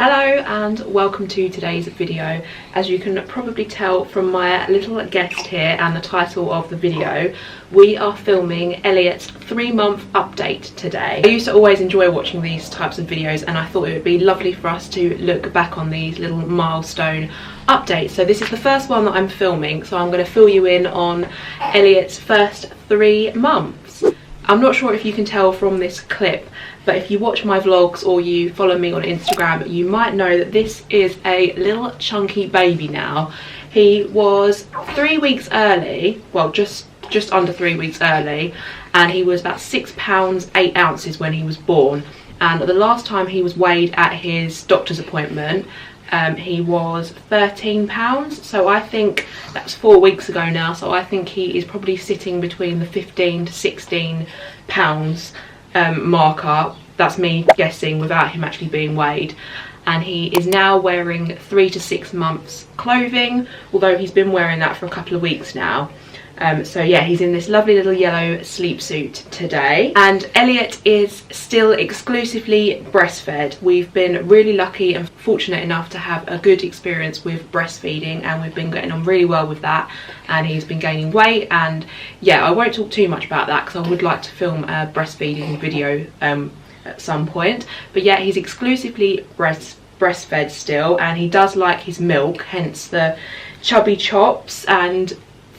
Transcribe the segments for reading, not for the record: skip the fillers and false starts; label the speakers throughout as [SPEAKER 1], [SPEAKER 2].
[SPEAKER 1] Hello and welcome to today's video. As you can probably tell from my little guest here and the title of the video, we are filming Elliot's 3-month update today. I used to always enjoy watching these types of videos and I thought it would be lovely for us to look back on these little milestone updates. So this is the first one that I'm filming, so I'm going to fill you in on Elliot's first 3 months. I'm not sure if you can tell from this clip, but if you watch my vlogs or you follow me on Instagram, you might know that this is a little chunky baby now. He was 3 weeks early, well just under 3 weeks early, and he was about 6 pounds 8 ounces when he was born. And the last time he was weighed at his doctor's appointment, he was 13 pounds, so I think that was 4 weeks ago now, so I think he is probably sitting between the 15 to 16 pounds marker. That's me guessing without him actually being weighed. And he is now wearing 3 to 6 months clothing, although he's been wearing that for a couple of weeks now. So yeah, he's in this lovely little yellow sleep suit today. And Elliot is still exclusively breastfed. We've been really lucky and fortunate enough to have a good experience with breastfeeding, and we've been getting on really well with that, and he's been gaining weight. And yeah, I won't talk too much about that because I would like to film a breastfeeding video at some point. But yeah, he's exclusively breastfed still, and he does like his milk, hence the chubby chops and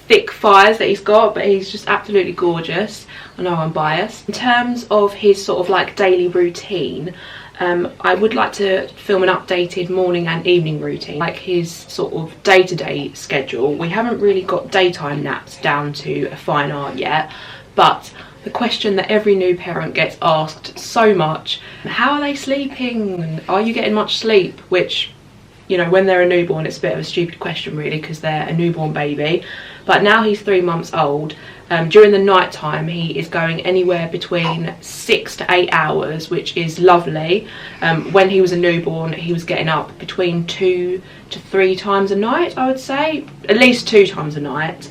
[SPEAKER 1] thick thighs that he's got, but he's just absolutely gorgeous. I know I'm biased. In terms of his sort of like daily routine, I would like to film an updated morning and evening routine, like his sort of day-to-day schedule. We haven't really got daytime naps down to a fine art yet, but the question that every new parent gets asked so much, how are they sleeping? Are you getting much sleep? Which, you know, when they're a newborn, it's a bit of a stupid question really, because they're a newborn baby. But now he's 3 months old. During the night time, he is going anywhere between 6 to 8 hours, which is lovely. When he was a newborn, he was getting up between 2 to 3 times a night, I would say, at least 2 times a night.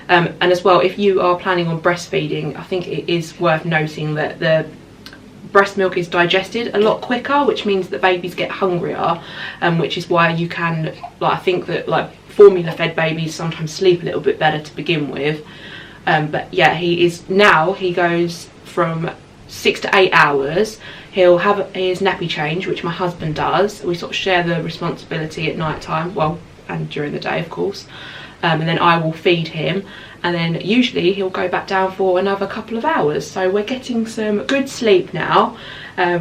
[SPEAKER 1] And as well, if you are planning on breastfeeding, I think it is worth noting that the breast milk is digested a lot quicker, which means that babies get hungrier, which is why you can, like, I think that like formula fed babies sometimes sleep a little bit better to begin with. But yeah, he goes from 6 to 8 hours. He'll have his nappy change, which my husband does. We sort of share the responsibility at night time, well, and during the day of course. And then I will feed him, and then usually he'll go back down for another couple of hours. So we're getting some good sleep now,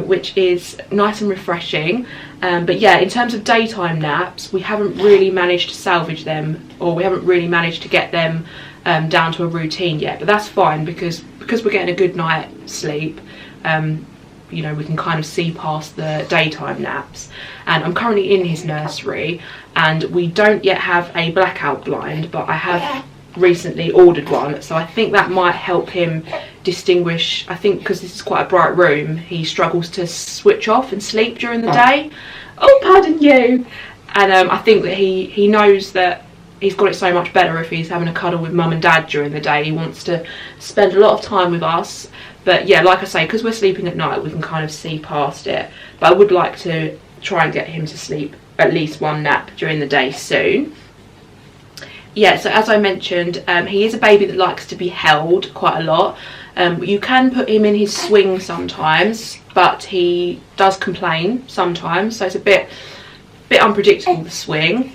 [SPEAKER 1] which is nice and refreshing. But yeah, in terms of daytime naps, we haven't really managed to salvage them, or we haven't really managed to get them down to a routine yet. But that's fine, because we're getting a good night's sleep. You know, we can kind of see past the daytime naps. And I'm currently in his nursery, and we don't yet have a blackout blind, but I have recently ordered one, so I think that might help him distinguish. I think because this is quite a bright room, he struggles to switch off and sleep during the day. Oh, pardon you. And I think that he knows that he's got it so much better if he's having a cuddle with mum and dad during the day. He wants to spend a lot of time with us. But yeah, like I say, because we're sleeping at night, we can kind of see past it. But I would like to try and get him to sleep at least one nap during the day soon. Yeah, so as I mentioned, he is a baby that likes to be held quite a lot. You can put him in his swing sometimes, but he does complain sometimes, so it's a bit unpredictable, the swing.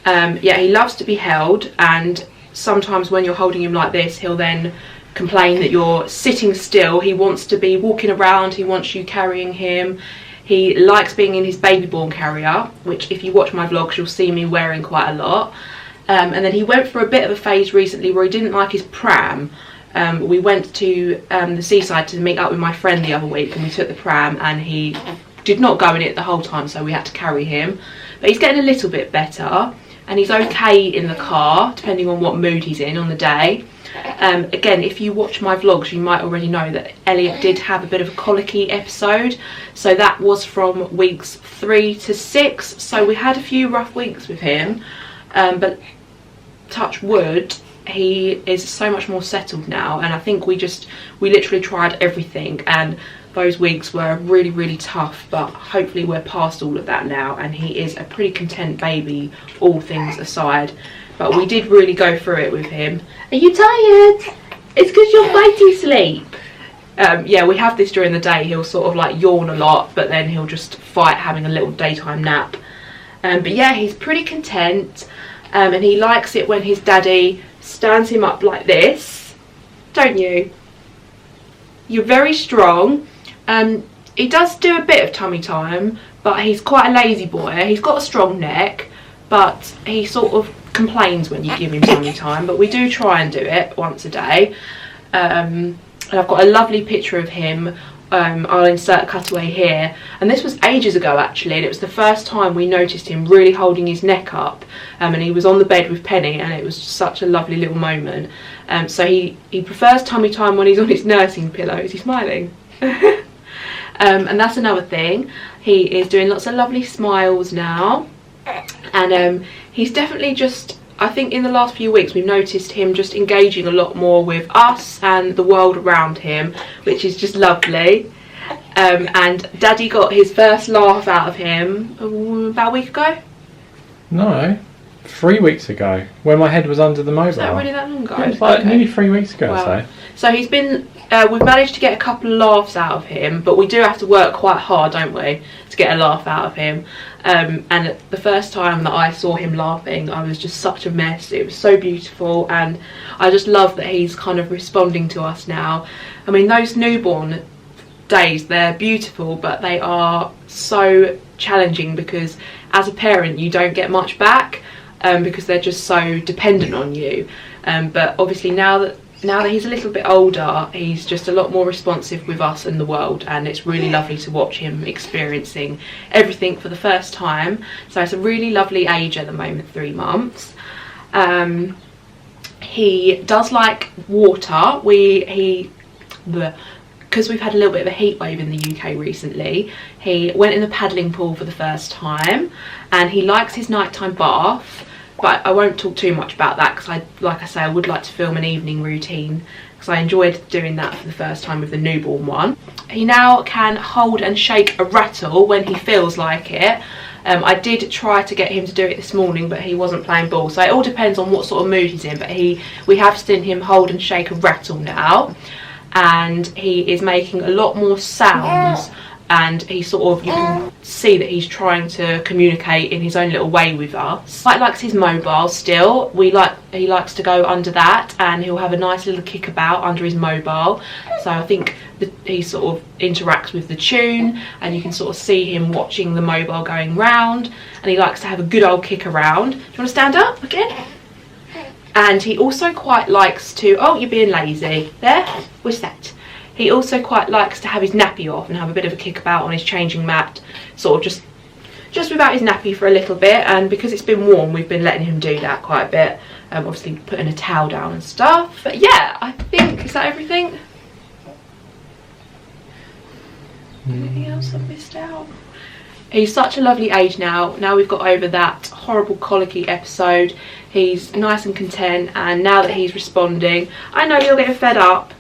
[SPEAKER 1] Yeah, he loves to be held, and sometimes when you're holding him like this, he'll then complain that you're sitting still. He wants to be walking around, he wants you carrying him. He likes being in his baby born carrier, which if you watch my vlogs you'll see me wearing quite a lot. And then he went through a bit of a phase recently where he didn't like his pram. We went to the seaside to meet up with my friend the other week, and we took the pram, and he did not go in it the whole time, so we had to carry him. But he's getting a little bit better, and he's okay in the car depending on what mood he's in on the day. Again, if you watch my vlogs, you might already know that Elliot did have a bit of a colicky episode, so that was from weeks 3 to 6, so we had a few rough weeks with him, but touch wood, he is so much more settled now. And I think we literally tried everything, and those weeks were really, really tough, but hopefully we're past all of that now, and he is a pretty content baby, all things aside. But we did really go through it with him. Are you tired? It's because you're fighting sleep. Yeah, we have this during the day. He'll sort of like yawn a lot, but then he'll just fight having a little daytime nap. But yeah, he's pretty content, and he likes it when his daddy stands him up like this, don't you? You're very strong. He does do a bit of tummy time, but he's quite a lazy boy. He's got a strong neck, but he sort of complains when you give him tummy time, but we do try and do it once a day. And I've got a lovely picture of him. I'll insert a cutaway here, and this was ages ago actually, and it was the first time we noticed him really holding his neck up, and he was on the bed with Penny, and it was such a lovely little moment. So he prefers tummy time when he's on his nursing pillow. Is he smiling? And that's another thing. He is doing lots of lovely smiles now, and he's definitely just, I think in the last few weeks we've noticed him just engaging a lot more with us and the world around him, which is just lovely. And Daddy got his first laugh out of him about a week ago?
[SPEAKER 2] No, 3 weeks ago, when my head was under the mobile.
[SPEAKER 1] Is that really that long ago?
[SPEAKER 2] It was like nearly 3 weeks ago,
[SPEAKER 1] wow.
[SPEAKER 2] I'd say. So
[SPEAKER 1] he's been, we've managed to get a couple of laughs out of him, but we do have to work quite hard, don't we, to get a laugh out of him. And the first time that I saw him laughing, I was just such a mess. It was so beautiful, and I just love that he's kind of responding to us now. I mean, those newborn days, they're beautiful, but they are so challenging because as a parent you don't get much back, because they're just so dependent on you. But obviously now that he's a little bit older, he's just a lot more responsive with us and the world, and it's really lovely to watch him experiencing everything for the first time. So it's a really lovely age at the moment, 3 months. He does like water. Because we've had a little bit of a heat wave in the UK recently, he went in the paddling pool for the first time, and he likes his nighttime bath. But I won't talk too much about that because, like I say, I would like to film an evening routine because I enjoyed doing that for the first time with the newborn one. He now can hold and shake a rattle when he feels like it. I did try to get him to do it this morning, but he wasn't playing ball, so it all depends on what sort of mood he's in. But we have seen him hold and shake a rattle now, and he is making a lot more sounds. And he sort of, you can see that he's trying to communicate in his own little way with us. He likes his mobile still. He likes to go under that, and he'll have a nice little kickabout under his mobile. So I think he sort of interacts with the tune, and you can sort of see him watching the mobile going round, and he likes to have a good old kick around. Do you want to stand up again? And he also quite likes to, oh, you're being lazy. There, what's that? He also quite likes to have his nappy off and have a bit of a kickabout on his changing mat, sort of just without his nappy for a little bit. And because it's been warm, we've been letting him do that quite a bit. Obviously putting a towel down and stuff. But yeah, I think, is that everything? Anything else I've missed out? He's such a lovely age now. Now we've got over that horrible colicky episode. He's nice and content, and now that he's responding, I know you're getting fed up.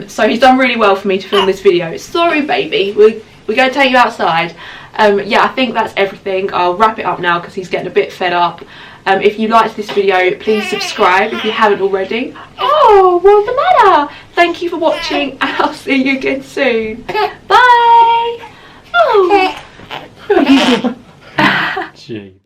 [SPEAKER 1] So he's done really well for me to film this video. Sorry baby, we're going to take you outside. Yeah, I think that's everything. I'll wrap it up now because he's getting a bit fed up. If you liked this video, please subscribe if you haven't already. Oh, what's the matter? Thank you for watching, and I'll see you again soon. Bye. Oh.
[SPEAKER 2] Gee.